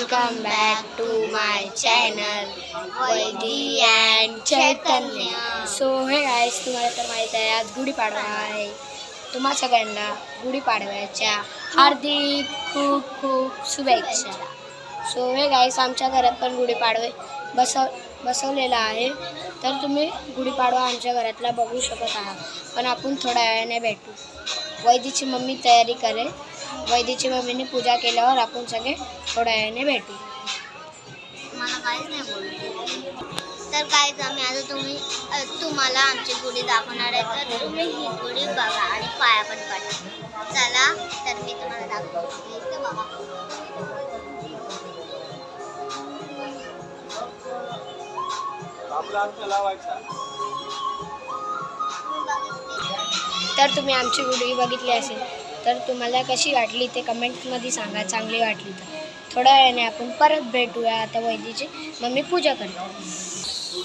Welcome back to my channel Vaidi and Chaitanya. So hey guys, तुम्हाला तर माहीत आहे आज गुढीपाडवा आहे. तुम्हा सगळ्यांना गुढीपाडव्याच्या हार्दिक खूप खूप शुभेच्छा. सो हे गाईस, आमच्या घरात पण गुढीपाडवे बसवलेला आहे. तर तुम्ही गुढीपाडवा आमच्या घरातला बघू शकत आहात. पण आपण थोड्या वेळाने भेटू. वैदीची मम्मी तयारी करेल. वैदीची मम्मीने पूजा केल्यावर आपण सगळे थोड्या वेळाने भेटू. मला काहीच नाही बोलतो. तर काहीच आम्ही आता तुम्हाला आमची गुढी दाखवणार आहे. तर तुम्ही ही गुढी बघा आणि पाया पण पडा. चला तर मी तुम्हाला दाखवते. इथे बघा. तर तुम्ही आमची गुढी बघितली असेल तर तुम्हाला कशी वाटली ते कमेंटमध्ये सांगा. चांगली वाटली तर थोड्या वेळाने आपण परत भेटूया. आता वैदीची मम्मी पूजा करते.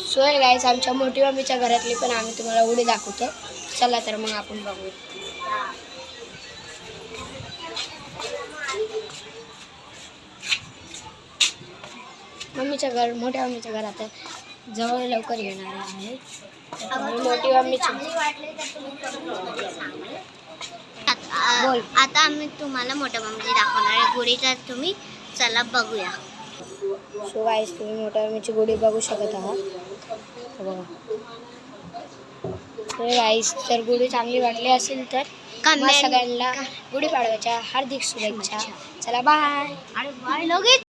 सो हे गाईस, आमच्या मोठी मम्मीच्या घरातली पण आम्ही तुम्हाला गुढी दाखवतो. चला तर मग आपण बघूया. मोठ्या मम्मीच्या घरात जवळ लवकर येणार आहे. मोठी मम्मीची आता आम्ही तुम्हाला मोठ्या मम्मीची दाखवणार आहे गुढी. तर तुम्ही चला बघूया. सो गाईस, तुम्ही मोठ्या मम्मीची गुढी बघू शकत आहात. बघा. तर गाईस, जर गुढी चांगली वाटली असेल तर सगळ्यांना गुढीपाडव्याच्या हार्दिक शुभेच्छा. चला बाय.